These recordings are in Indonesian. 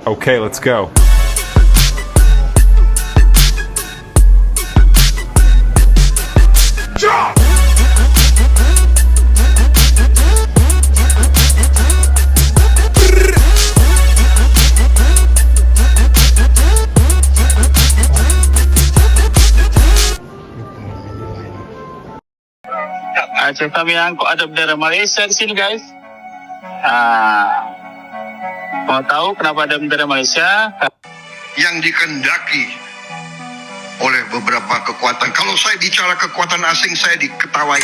Okay, let's go. Cerita yang kau ada bendera Malaysia di sini guys. Mau tahu kenapa ada bendera Malaysia? Yang dikendaki oleh beberapa kekuatan. Kalau saya bicara kekuatan asing, saya diketawai.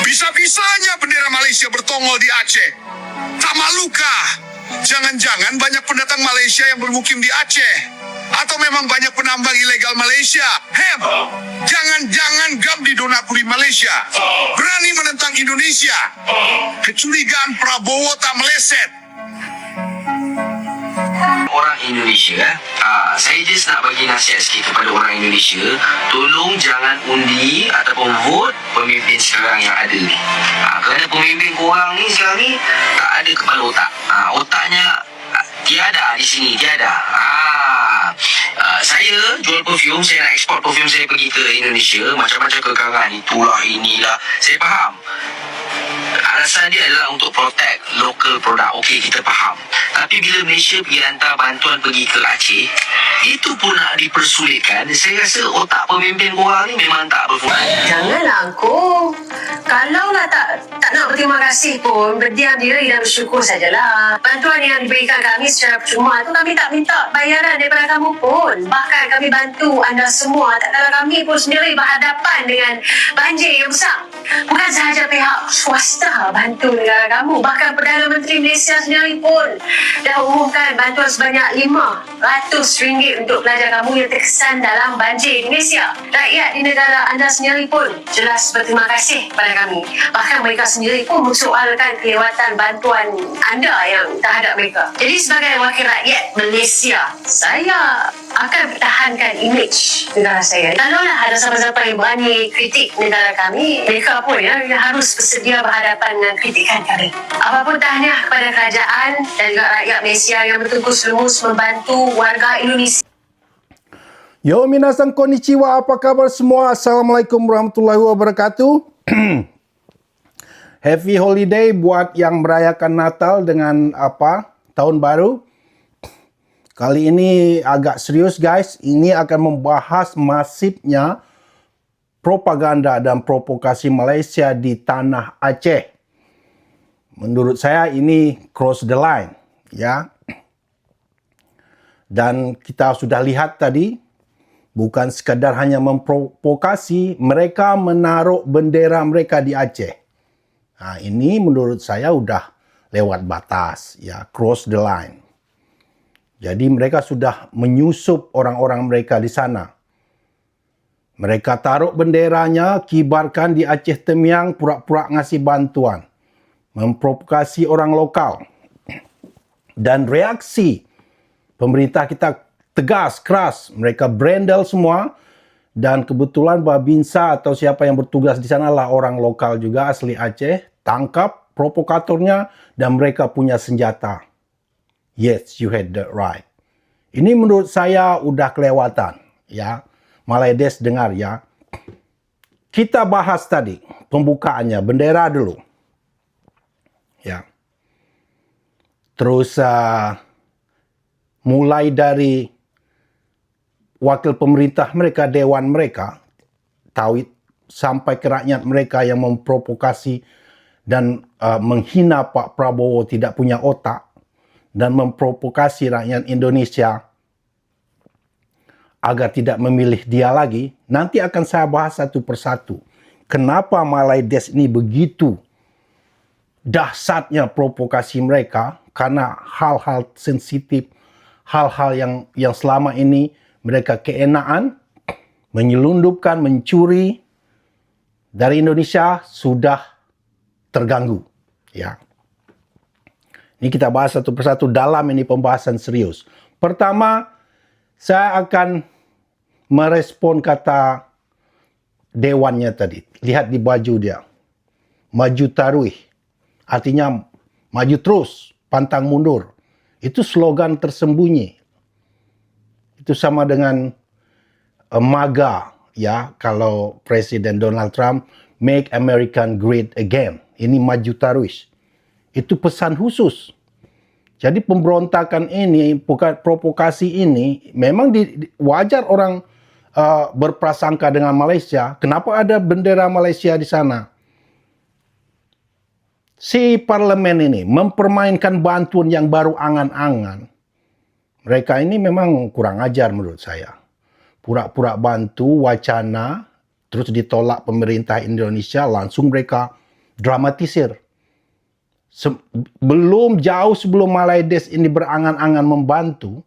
Bisa-bisanya bendera Malaysia bertongol di Aceh. Tak malukah? Jangan-jangan banyak pendatang Malaysia yang bermukim di Aceh? Atau memang banyak penambang ilegal Malaysia? Jangan-jangan GAM didonakuri Malaysia berani menentang Indonesia. Kecurigaan Prabowo tak meleset. Orang Indonesia, saya just nak bagi nasihat sikit kepada orang Indonesia, tolong jangan undi ataupun vote pemimpin sekarang yang ada ni. Kerana pemimpin korang ni sekarang ni tak ada kepala otak. Otaknya tiada di sini, tiada. Saya jual perfume, saya nak ekspor perfume saya pergi ke Indonesia, macam-macam kekangan, itulah inilah, saya faham. Alasan dia adalah untuk protect local product. Okey, kita faham. Tapi bila Malaysia pergi hantar bantuan pergi ke Aceh, itu pun nak dipersulitkan. Saya rasa otak pemimpin korang ni memang tak berfungsi. Janganlah Angku. Kalaulah tak nak berterima kasih pun, berdiam diri dan bersyukur sajalah. Bantuan yang diberikan kami secara percuma tu kami tak minta bayaran daripada kamu pun. Bahkan kami bantu anda semua tak kala kami pun sendiri berhadapan dengan banjir yang besar. Bukan sahaja pihak swasta bantu negara kamu, bahkan Perdana Menteri Malaysia sendiri pun dah umumkan bantuan sebanyak RM500 untuk pelajar kamu yang terkesan dalam banjir di Malaysia. Rakyat di negara anda sendiri pun jelas berterima kasih pada kami. Bahkan mereka sendiri pun mensoalkan kelewatan bantuan anda yang terhadap mereka. Jadi sebagai wakil rakyat Malaysia, saya akan pertahankan imej negara saya. Kalaulah ada siapa-siapa yang berani kritik negara kami, mereka pun yang harus bersedia berhadapan dengan kritikan kami. Apapun tahniah kepada kerajaan dan juga rakyat Malaysia yang bertungkus lumus membantu warga Indonesia. Yo minasan konnichiwa, apa kabar semua? Assalamualaikum warahmatullahi wabarakatuh. Happy holiday buat yang merayakan Natal dengan tahun baru. Kali ini agak serius guys. Ini akan membahas masifnya propaganda dan provokasi Malaysia di tanah Aceh. Menurut saya ini cross the line, ya. Dan kita sudah lihat tadi, bukan sekadar hanya memprovokasi, mereka menaruh bendera mereka di Aceh. Ini menurut saya udah lewat batas, ya, cross the line. Jadi mereka sudah menyusup orang-orang mereka di sana. Mereka taruh benderanya, kibarkan di Aceh Temiang, pura-pura ngasih bantuan. Memprovokasi orang lokal. Dan reaksi pemerintah kita tegas, keras. Mereka brandel semua. Dan kebetulan Babinsa atau siapa yang bertugas di sana lah orang lokal juga asli Aceh. Tangkap provokatornya dan mereka punya senjata. Yes, you had that right. Ini menurut saya udah kelewatan, ya. Malaides dengar ya. Kita bahas tadi pembukaannya, bendera dulu. Ya. Terus mulai dari wakil pemerintah mereka, dewan mereka, Tauhid, sampai ke rakyat mereka yang memprovokasi dan menghina Pak Prabowo tidak punya otak dan memprovokasi rakyat Indonesia agar tidak memilih dia lagi. Nanti akan saya bahas satu persatu. Kenapa Malaides ini begitu dahsyatnya provokasi mereka? Karena hal-hal sensitif, hal-hal yang selama ini mereka keenaan, menyelundupkan, mencuri dari Indonesia sudah terganggu. Ya. Ini kita bahas satu persatu dalam ini pembahasan serius. Pertama, saya akan merespon kata dewannya tadi. Lihat di baju dia. Maju taruih. Artinya maju terus, pantang mundur. Itu slogan tersembunyi. Itu sama dengan MAGA, ya, kalau Presiden Donald Trump, Make American Great Again. Ini maju taruih. Itu pesan khusus. Jadi pemberontakan ini, provokasi ini, memang wajar orang berprasangka dengan Malaysia. Kenapa ada bendera Malaysia di sana? Si parlemen ini mempermainkan bantuan yang baru angan-angan. Mereka ini memang kurang ajar menurut saya. Pura-pura bantu wacana, terus ditolak pemerintah Indonesia, langsung mereka dramatisir. Belum jauh sebelum Malaides ini berangan-angan membantu,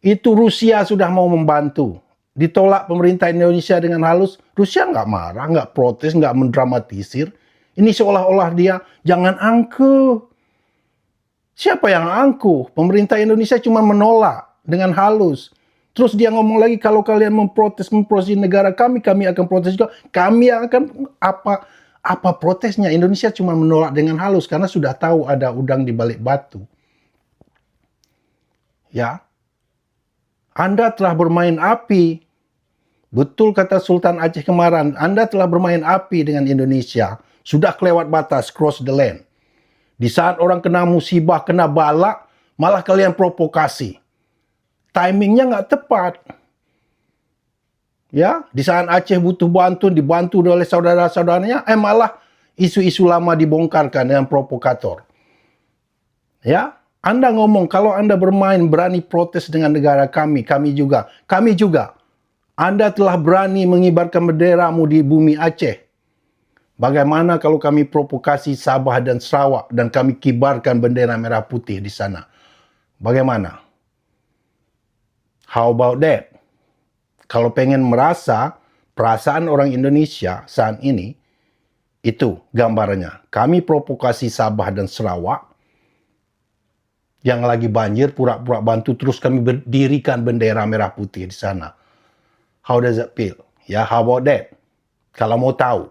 itu Rusia sudah mau membantu. Ditolak pemerintah Indonesia dengan halus, Rusia nggak marah, nggak protes, nggak mendramatisir. Ini seolah-olah dia, jangan angkuh. Siapa yang angkuh? Pemerintah Indonesia cuma menolak dengan halus. Terus dia ngomong lagi, kalau kalian memprotes negara kami akan protes juga. Kami akan apa protesnya? Indonesia cuma menolak dengan halus karena sudah tahu ada udang di balik batu. Ya. Anda telah bermain api. Betul kata Sultan Aceh kemarin, Anda telah bermain api dengan Indonesia. Sudah kelewat batas, cross the land. Di saat orang kena musibah, kena bala, malah kalian provokasi. Timingnya nggak tepat. Ya, di saat Aceh butuh bantuan, dibantu oleh saudara-saudaranya, malah isu-isu lama dibongkarkan dengan provokator. Ya, Anda ngomong kalau Anda berani protes dengan negara kami juga. Anda telah berani mengibarkan benderamu di bumi Aceh. Bagaimana kalau kami provokasi Sabah dan Sarawak dan kami kibarkan bendera merah putih di sana? Bagaimana? How about that? Kalau pengen merasa perasaan orang Indonesia saat ini, itu gambarnya. Kami provokasi Sabah dan Sarawak yang lagi banjir, pura-pura bantu, terus kami berdirikan bendera merah putih di sana. How does it feel? Ya, how about that? Kalau mau tahu.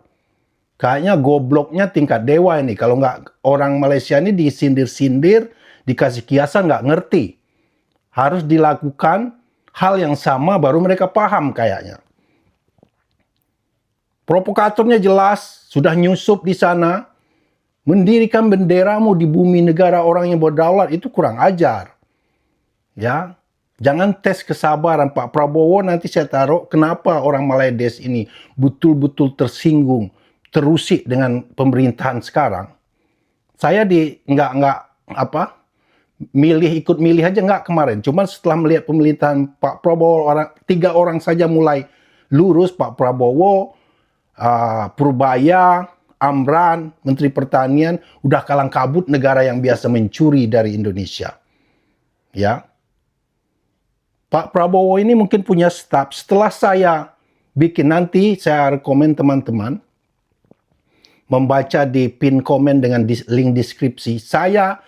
Kayaknya gobloknya tingkat dewa ini. Kalau nggak, orang Malaysia ini disindir-sindir, dikasih kiasan nggak ngerti. Harus dilakukan hal yang sama baru mereka paham kayaknya. Provokatornya jelas, sudah nyusup di sana. Mendirikan benderamu di bumi negara orang yang berdaulat itu kurang ajar. Ya, jangan tes kesabaran Pak Prabowo, nanti saya taruh kenapa orang Malaides ini betul-betul tersinggung, terusik dengan pemerintahan sekarang. Saya ikut milih aja nggak kemarin. Cuma setelah melihat pemerintahan Pak Prabowo, 3 orang saja mulai lurus, Pak Prabowo, Purbaya, Amran, Menteri Pertanian, udah kalang kabut negara yang biasa mencuri dari Indonesia. Ya. Pak Prabowo ini mungkin punya staf. Setelah saya bikin, nanti saya rekomen teman-teman membaca di pin komen dengan link deskripsi. Saya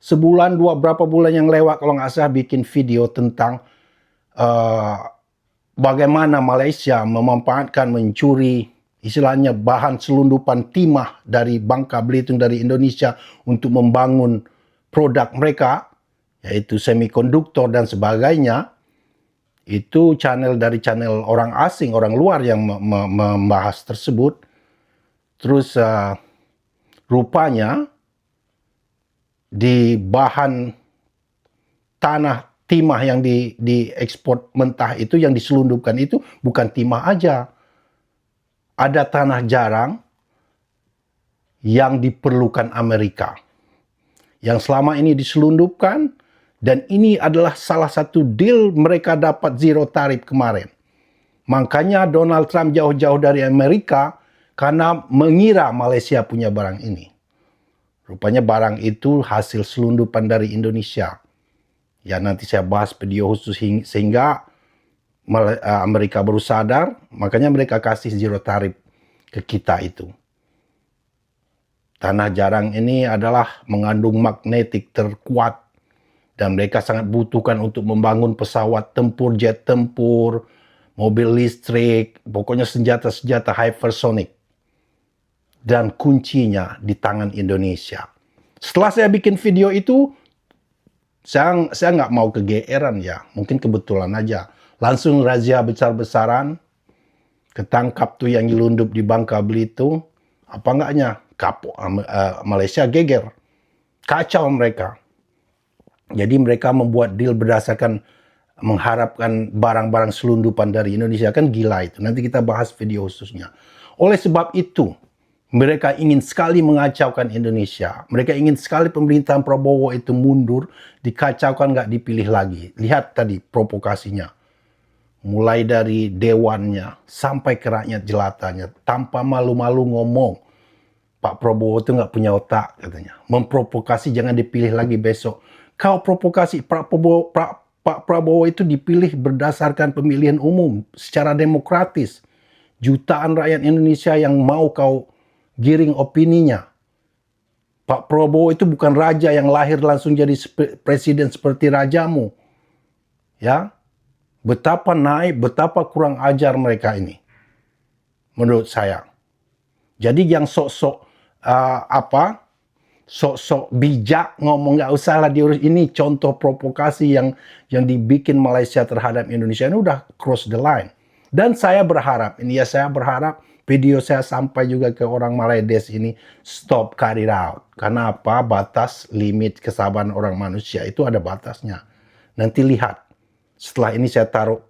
berapa bulan yang lewat kalau nggak salah bikin video tentang bagaimana Malaysia memanfaatkan, mencuri istilahnya bahan selundupan timah dari Bangka Belitung dari Indonesia untuk membangun produk mereka, yaitu semikonduktor dan sebagainya. Itu dari channel orang asing, orang luar yang membahas tersebut. Terus rupanya di bahan tanah timah yang diekspor mentah itu, yang diselundupkan itu bukan timah aja. Ada tanah jarang yang diperlukan Amerika. Yang selama ini diselundupkan, dan ini adalah salah satu deal mereka dapat zero tarif kemarin. Makanya Donald Trump jauh-jauh dari Amerika karena mengira Malaysia punya barang ini. Rupanya barang itu hasil selundupan dari Indonesia. Ya, nanti saya bahas video khusus sehingga Amerika baru sadar, makanya mereka kasih zero tarif ke kita itu. Tanah jarang ini adalah mengandung magnetik terkuat dan mereka sangat butuhkan untuk membangun pesawat tempur, jet tempur, mobil listrik, pokoknya senjata-senjata hypersonic. Dan kuncinya di tangan Indonesia. Setelah saya bikin video itu, saya nggak mau kegeeran ya, mungkin kebetulan aja. Langsung razia besar-besaran, ketangkap tuh yang nyelundup di Bangka Belitung, apa enggaknya, kapok Malaysia geger. Kacau mereka. Jadi mereka membuat deal berdasarkan mengharapkan barang-barang selundupan dari Indonesia. Kan gila itu. Nanti kita bahas video khususnya. Oleh sebab itu, mereka ingin sekali mengacaukan Indonesia. Mereka ingin sekali pemerintahan Prabowo itu mundur, dikacaukan, nggak dipilih lagi. Lihat tadi provokasinya. Mulai dari dewannya sampai ke rakyat jelatanya. Tanpa malu-malu ngomong. Pak Prabowo itu nggak punya otak katanya. Memprovokasi jangan dipilih lagi besok. Kau provokasi Pak Prabowo itu dipilih berdasarkan pemilihan umum secara demokratis. Jutaan rakyat Indonesia yang mau kau giring opininya. Pak Prabowo itu bukan raja yang lahir langsung jadi presiden seperti rajamu. Ya. Betapa naif, betapa kurang ajar mereka ini. Menurut saya. Jadi yang sok-sok sok-sok bijak ngomong nggak usah lah diurus, ini contoh provokasi yang dibikin Malaysia terhadap Indonesia ini udah cross the line. Dan saya berharap, video saya sampai juga ke orang Malaydes ini, stop cut it out. Karena apa? Batas limit kesabaran orang manusia itu ada batasnya. Nanti lihat, setelah ini saya taruh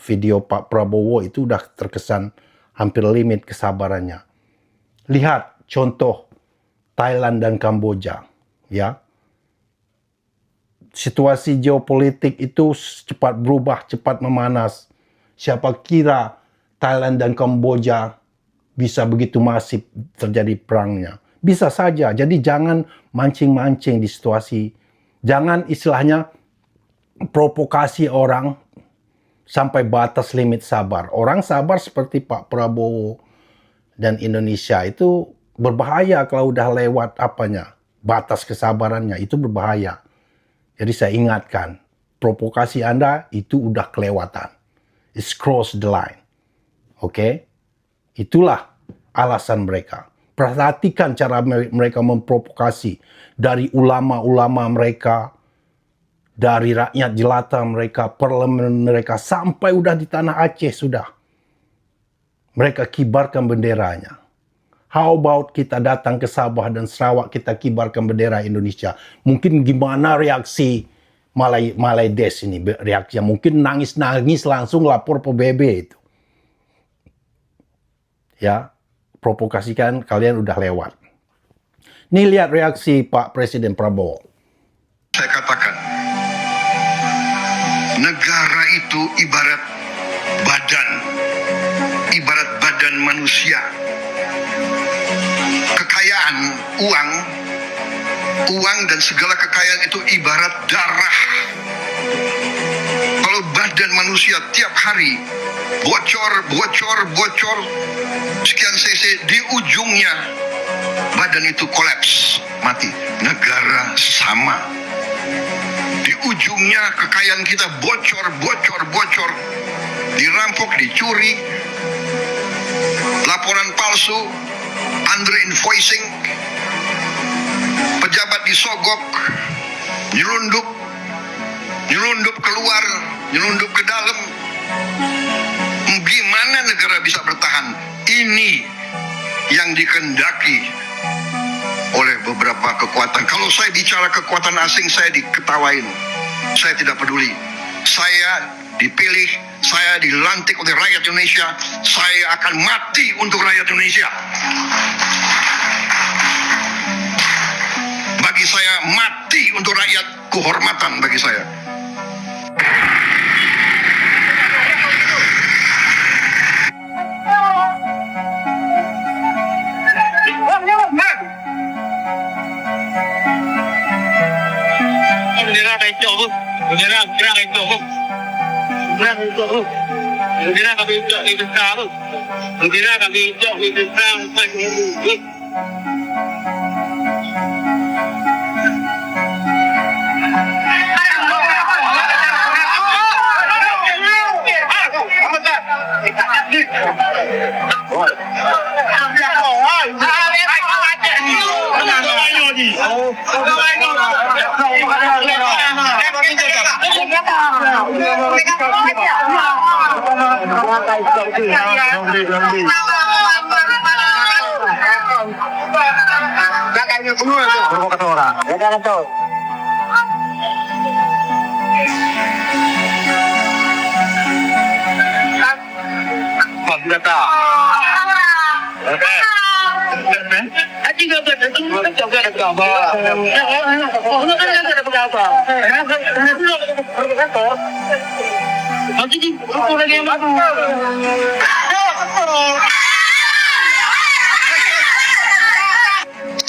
video Pak Prabowo itu udah terkesan hampir limit kesabarannya. Lihat contoh Thailand dan Kamboja, ya. Situasi geopolitik itu cepat berubah, cepat memanas. Siapa kira Thailand dan Kamboja bisa begitu masif terjadi perangnya? Bisa saja. Jadi jangan mancing-mancing di situasi. Jangan istilahnya provokasi orang sampai batas limit sabar. Orang sabar seperti Pak Prabowo dan Indonesia itu berbahaya kalau udah lewat batas kesabarannya. Itu berbahaya. Jadi saya ingatkan, provokasi Anda itu udah kelewatan. It's cross the line. Oke? Itulah alasan mereka. Perhatikan cara mereka memprovokasi. Dari ulama-ulama mereka, dari rakyat jelata mereka, parlemen mereka, sampai udah di tanah Aceh sudah. Mereka kibarkan benderanya. How about kita datang ke Sabah dan Sarawak, kita kibarkan bendera Indonesia. Mungkin gimana reaksi Malaydes ini, reaksinya mungkin nangis-nangis langsung lapor PBB itu. Ya, provokasikan kalian udah lewat. Nih lihat reaksi Pak Presiden Prabowo. Saya katakan, negara itu ibarat badan manusia. Kekayaan, uang dan segala kekayaan itu ibarat darah. Kalau badan manusia tiap hari bocor sekian cc, di ujungnya badan itu kolaps, mati. Negara sama. Di ujungnya kekayaan kita bocor, dirampok, dicuri, laporan palsu, under invoicing, pejabat disogok, nyelundup keluar, nyelundup ke dalam. Gimana negara bisa bertahan? Ini yang dikehendaki oleh beberapa kekuatan. Kalau saya bicara kekuatan asing, saya diketawain. Saya tidak peduli. Saya dipilih, saya dilantik oleh rakyat Indonesia. Saya akan mati untuk rakyat Indonesia. Bagi saya, mati untuk rakyat, kehormatan bagi saya.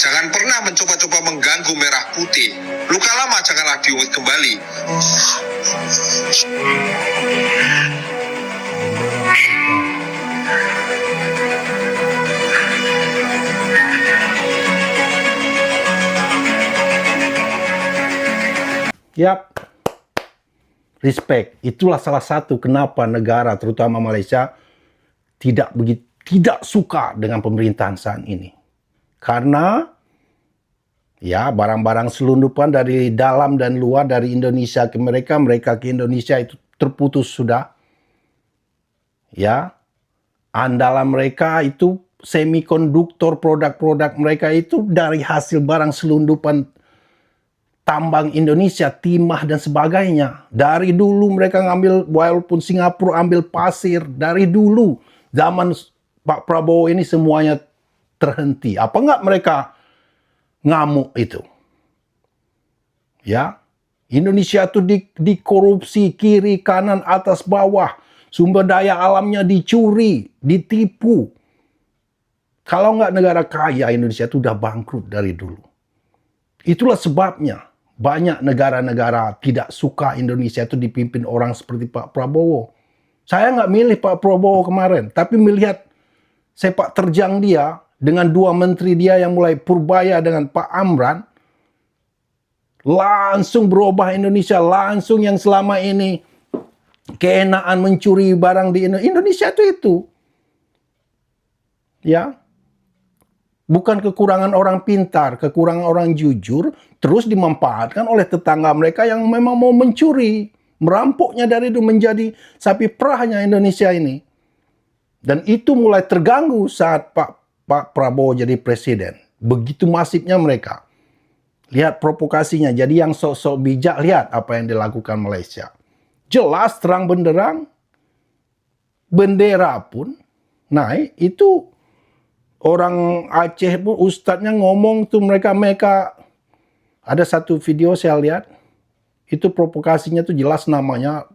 Jangan pernah mencoba-coba mengganggu merah putih. Luka lama janganlah diungit kembali. Yap, respect. Itulah salah satu kenapa negara, terutama Malaysia, tidak suka dengan pemerintahan saat ini. Karena ya barang-barang selundupan dari dalam dan luar, dari Indonesia ke mereka, mereka ke Indonesia itu terputus sudah. Ya, andalan mereka itu semikonduktor, produk-produk mereka itu dari hasil barang selundupan tambang Indonesia, timah dan sebagainya. Dari dulu mereka ngambil, walaupun Singapura ambil pasir, dari dulu zaman Pak Prabowo ini semuanya terhenti. Apa enggak mereka ngamuk itu? Ya, Indonesia itu dikorupsi kiri, kanan, atas, bawah. Sumber daya alamnya dicuri, ditipu. Kalau enggak negara kaya, Indonesia itu udah bangkrut dari dulu. Itulah sebabnya banyak negara-negara tidak suka Indonesia itu dipimpin orang seperti Pak Prabowo. Saya nggak milih Pak Prabowo kemarin, tapi melihat sepak terjang dia dengan dua menteri dia yang mulai purbaya dengan Pak Amran, langsung berubah Indonesia, langsung yang selama ini keenaan mencuri barang di Indonesia itu. Ya. Bukan kekurangan orang pintar, kekurangan orang jujur, terus dimanfaatkan oleh tetangga mereka yang memang mau mencuri, merampoknya dari itu menjadi sapi perahnya Indonesia ini. Dan itu mulai terganggu saat Pak Prabowo jadi presiden. Begitu masifnya mereka. Lihat provokasinya. Jadi yang sok-sok bijak, lihat apa yang dilakukan Malaysia. Jelas terang benderang, bendera pun naik, itu orang Aceh pun ustadznya ngomong tuh mereka ada satu video saya lihat itu provokasinya tuh jelas namanya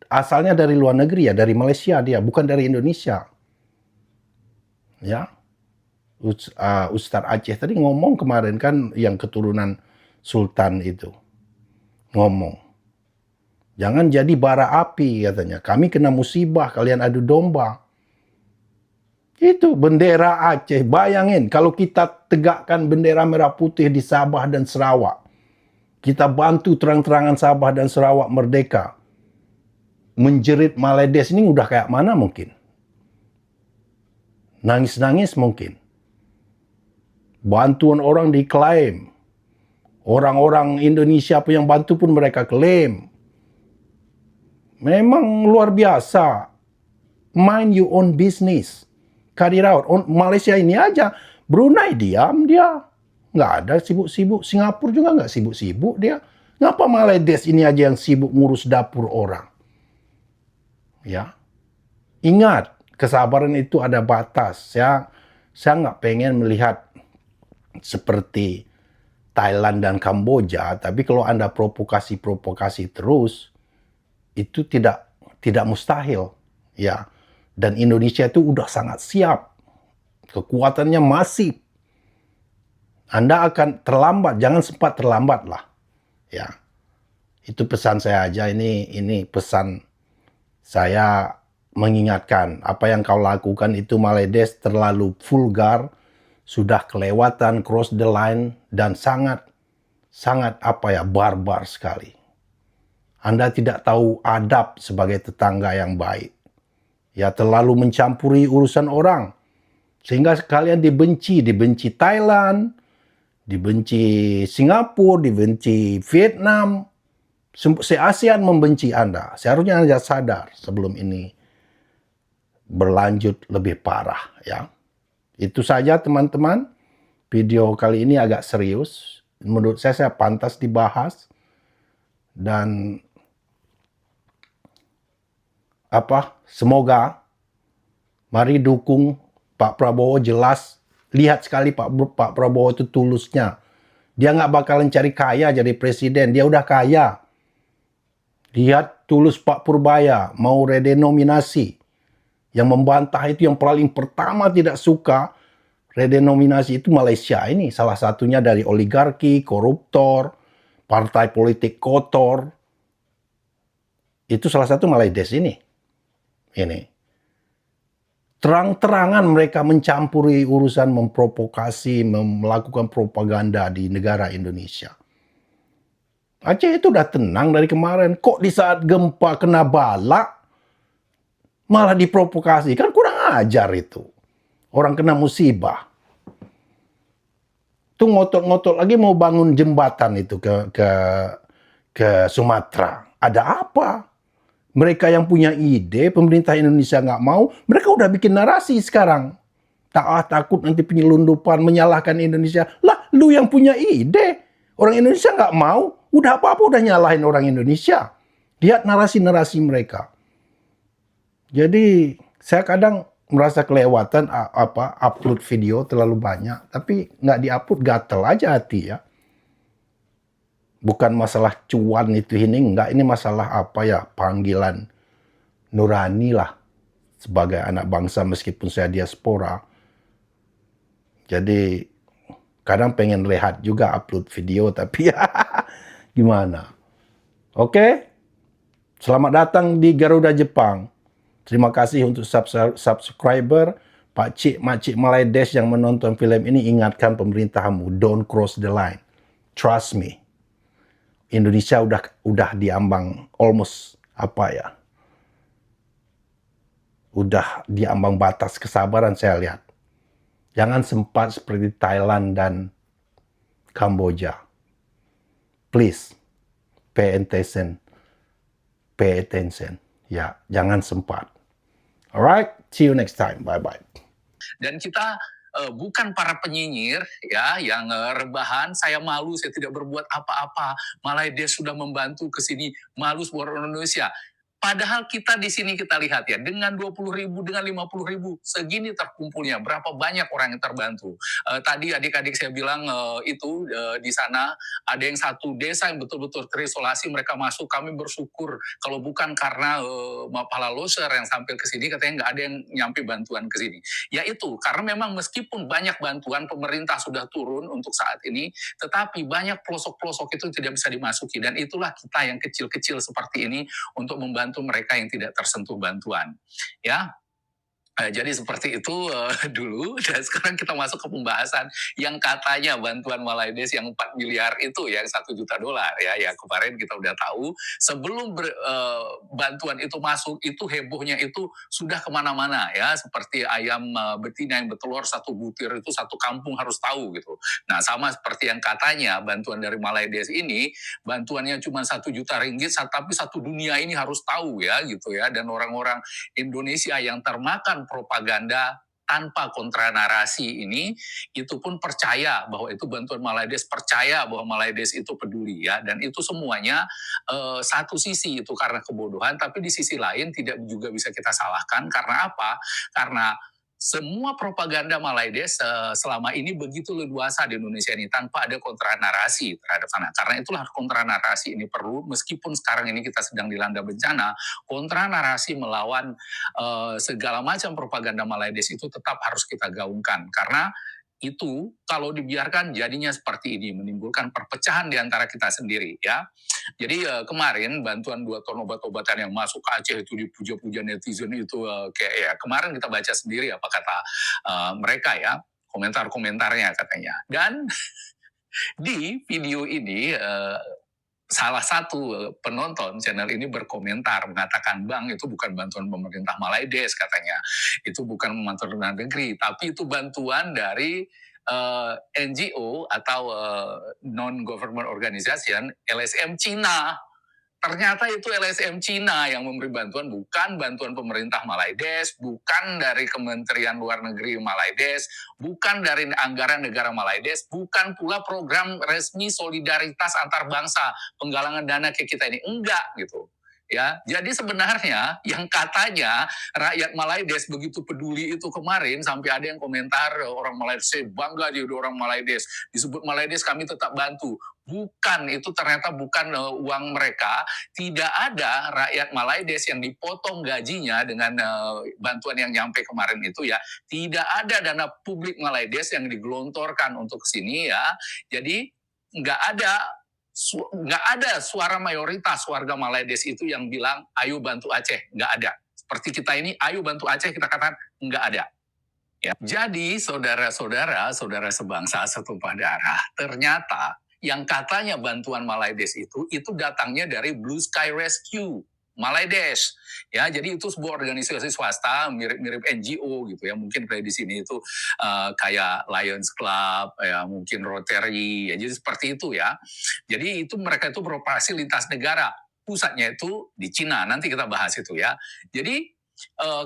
asalnya dari luar negeri ya, dari Malaysia dia, bukan dari Indonesia. Ya. Ustadz Aceh tadi ngomong kemarin kan yang keturunan Sultan itu. Ngomong. Jangan jadi bara api katanya. Kami kena musibah, kalian adu domba. Itu bendera Aceh. Bayangin kalau kita tegakkan bendera merah putih di Sabah dan Sarawak. Kita bantu terang-terangan Sabah dan Sarawak merdeka. Menjerit Maledes ini udah kayak mana mungkin? Nangis-nangis mungkin. Bantuan orang diklaim. Orang-orang Indonesia pun yang bantu pun mereka klaim. Memang luar biasa. Mind your own business. Cut it out. Malaysia ini aja. Brunei diam dia. Nggak ada sibuk-sibuk. Singapura juga nggak sibuk-sibuk dia. Ngapa Maledes ini aja yang sibuk ngurus dapur orang? Ya. Ingat, kesabaran itu ada batas. Saya nggak pengen melihat seperti Thailand dan Kamboja. Tapi kalau Anda provokasi terus, itu tidak mustahil. Ya. Dan Indonesia itu udah sangat siap. Kekuatannya masif. Anda akan terlambat, jangan sempat terlambat lah. Ya. Itu pesan saya aja, ini pesan saya mengingatkan. Apa yang kau lakukan itu Maledes terlalu vulgar, sudah kelewatan, cross the line, dan sangat barbar sekali. Anda tidak tahu adab sebagai tetangga yang baik. Ya, terlalu mencampuri urusan orang. Sehingga kalian dibenci Thailand, dibenci Singapura, dibenci Vietnam. Se-ASEAN membenci Anda. Seharusnya Anda sadar sebelum ini berlanjut lebih parah, ya. Itu saja teman-teman. Video kali ini agak serius. Menurut saya pantas dibahas. Dan semoga mari dukung Pak Prabowo. Jelas, lihat sekali Pak Prabowo itu tulusnya. Dia nggak bakalan cari kaya jadi presiden, dia udah kaya. Lihat tulus Pak Purbaya, mau redenominasi. Yang membantah itu yang paling pertama tidak suka redenominasi itu Malaysia ini. Salah satunya dari oligarki, koruptor, partai politik kotor. Itu salah satu Malaysia ini. Terang-terangan mereka mencampuri urusan, memprovokasi, melakukan propaganda di negara Indonesia. Aceh itu udah tenang dari kemarin. Kok di saat gempa kena bala, malah diprovokasi? Kan kurang ajar itu. Orang kena musibah. Itu ngotot-ngotot lagi mau bangun jembatan itu ke Sumatera. Ada apa? Mereka yang punya ide, pemerintah Indonesia nggak mau, mereka udah bikin narasi sekarang. Takut nanti penyelundupan, menyalahkan Indonesia. Lah, lu yang punya ide. Orang Indonesia nggak mau, udah apa-apa udah nyalahin orang Indonesia. Lihat narasi-narasi mereka. Jadi, saya kadang merasa kelewatan upload video terlalu banyak, tapi nggak di-upload, gatel aja hati ya. Bukan masalah cuan itu ini, enggak. Ini masalah panggilan nurani lah sebagai anak bangsa meskipun saya diaspora. Jadi kadang pengen rehat juga upload video, tapi ya gimana. Oke? Selamat datang di Garuda Jepang. Terima kasih untuk subscriber. Pak Cik, Makcik Malaydes yang menonton film ini, ingatkan pemerintahmu, don't cross the line. Trust me. Indonesia udah diambang almost udah diambang batas kesabaran saya lihat. Jangan sempat seperti Thailand dan Kamboja. Please pay attention. Pay attention. Ya, jangan sempat. Alright, see you next time. Bye bye. Dan kita bukan para penyinyir ya yang rebahan, saya malu, saya tidak berbuat apa-apa, malah dia sudah membantu ke sini, malu buat orang Indonesia. Padahal kita di sini kita lihat ya, dengan 20.000, dengan 50.000, segini terkumpulnya, berapa banyak orang yang terbantu. Tadi adik-adik saya bilang di sana ada yang satu desa yang betul-betul terisolasi, mereka masuk, kami bersyukur. Kalau bukan karena Mapala Loser yang sampai ke sini, katanya nggak ada yang nyampe bantuan ke sini. Ya itu, karena memang meskipun banyak bantuan, pemerintah sudah turun untuk saat ini, tetapi banyak pelosok-pelosok itu tidak bisa dimasuki. Dan itulah kita yang kecil-kecil seperti ini untuk membantu mereka yang tidak tersentuh bantuan, ya. Jadi seperti itu dulu, dan sekarang kita masuk ke pembahasan yang katanya bantuan Malaydes yang 4 miliar itu, yang $1 juta ya. Ya kemarin kita udah tahu, sebelum bantuan itu masuk, itu hebohnya itu sudah kemana-mana ya, seperti ayam betina yang bertelur 1 butir itu 1 kampung harus tahu gitu. Nah sama seperti yang katanya bantuan dari Malaydes ini, bantuannya cuma ringgit 1 juta, tapi 1 dunia ini harus tahu ya gitu ya, dan orang-orang Indonesia yang termakan propaganda tanpa kontranarasi ini, itu pun percaya bahwa itu bantuan Malaydes, percaya bahwa Malaydes itu peduli ya, dan itu semuanya satu sisi itu karena kebodohan, tapi di sisi lain tidak juga bisa kita salahkan. Karena apa? Karena semua propaganda Malaydes selama ini begitu leluasa di Indonesia ini tanpa ada kontranarasi terhadap sana. Karena itulah kontranarasi ini perlu, meskipun sekarang ini kita sedang dilanda bencana, kontranarasi melawan segala macam propaganda Malaydes itu tetap harus kita gaungkan. Karena itu kalau dibiarkan jadinya seperti ini, menimbulkan perpecahan di antara kita sendiri ya. Jadi kemarin bantuan 2 ton obat-obatan yang masuk ke Aceh itu dipuja-puja netizen itu kayak ya kemarin kita baca sendiri apa kata mereka ya, komentar-komentarnya katanya. Dan di video ini salah satu penonton channel ini berkomentar mengatakan, Bang, itu bukan bantuan pemerintah Malaides katanya, itu bukan bantuan luar negeri, tapi itu bantuan dari NGO atau non-government organization LSM Cina. Ternyata itu LSM Cina yang memberi bantuan, bukan bantuan pemerintah Malaides, bukan dari Kementerian Luar Negeri Malaides, bukan dari anggaran negara Malaides, bukan pula program resmi solidaritas antar bangsa, penggalangan dana ke kita ini, enggak gitu. Ya, jadi sebenarnya yang katanya rakyat Malaides begitu peduli itu kemarin, sampai ada yang komentar orang Malaides, saya bangga jadi orang Malaides, disebut Malaides kami tetap bantu. Bukan, itu ternyata bukan uang mereka. Tidak ada rakyat Malaides yang dipotong gajinya dengan bantuan yang nyampe kemarin itu ya. Tidak ada dana publik Malaides yang digelontorkan untuk kesini ya. Jadi nggak ada suara mayoritas warga Malaides itu yang bilang ayo bantu Aceh, nggak ada. Seperti kita ini ayo bantu Aceh, kita katakan nggak ada. Ya. Jadi saudara-saudara sebangsa setumpah darah, ternyata yang katanya bantuan Malaides itu datangnya dari Blue Sky Rescue Malaides. Ya, jadi itu sebuah organisasi swasta mirip-mirip NGO gitu ya. Mungkin kayak di sini itu kayak Lions Club, ya mungkin Rotary, ya jadi seperti itu ya. Jadi itu mereka itu beroperasi lintas negara. Pusatnya itu di Cina. Nanti kita bahas itu ya. Jadi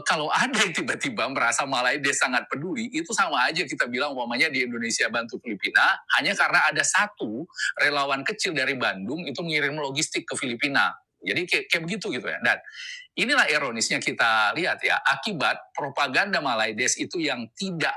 kalau ada yang tiba-tiba merasa Malaides sangat peduli, itu sama aja kita bilang umpamanya di Indonesia bantu Filipina, hanya karena ada satu relawan kecil dari Bandung itu mengirim logistik ke Filipina. Jadi kayak begitu gitu ya. Dan inilah ironisnya kita lihat ya, akibat propaganda Malaides itu yang tidak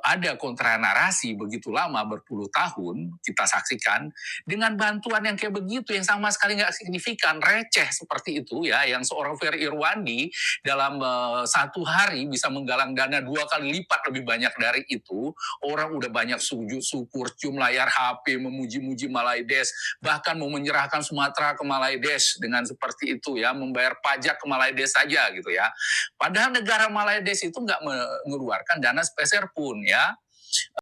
ada kontra narasi begitu lama, berpuluh tahun kita saksikan, dengan bantuan yang kayak begitu, yang sama sekali nggak signifikan, receh seperti itu ya, yang seorang Ferry Irwandi dalam 1 hari bisa menggalang dana 2 kali lipat lebih banyak dari itu. Orang udah banyak sujud syukur, cium layar HP, memuji-muji Malaides, bahkan mau menyerahkan Sumatera ke Malaides dengan seperti itu ya, membayar pajak ke Malaides saja gitu ya. Padahal negara Malaides itu nggak mengeluarkan dana spesial pun ya.